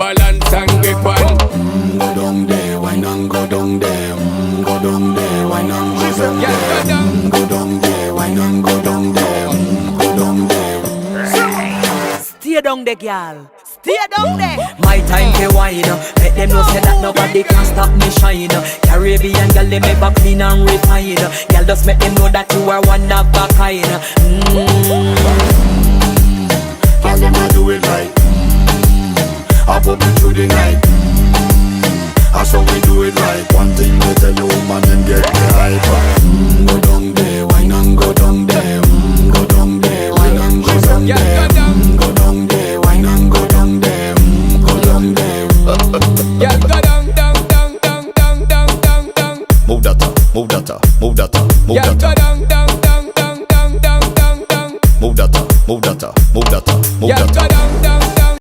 balance and grip on. Go down there, why not go down there? Go down there, why not go down there? Go down there, why not go down there? Go down there. Stay down there, girl. Stay down there. My time to wine. Let them know say that nobody can stop me shine. Caribbean girl, they make up clean and refine. Girl, just make them know that you are one of a kind. Girl, them a do it right. I pop it through the night. That's how we do it right. One thing we tell you, woman, them get the hype. Go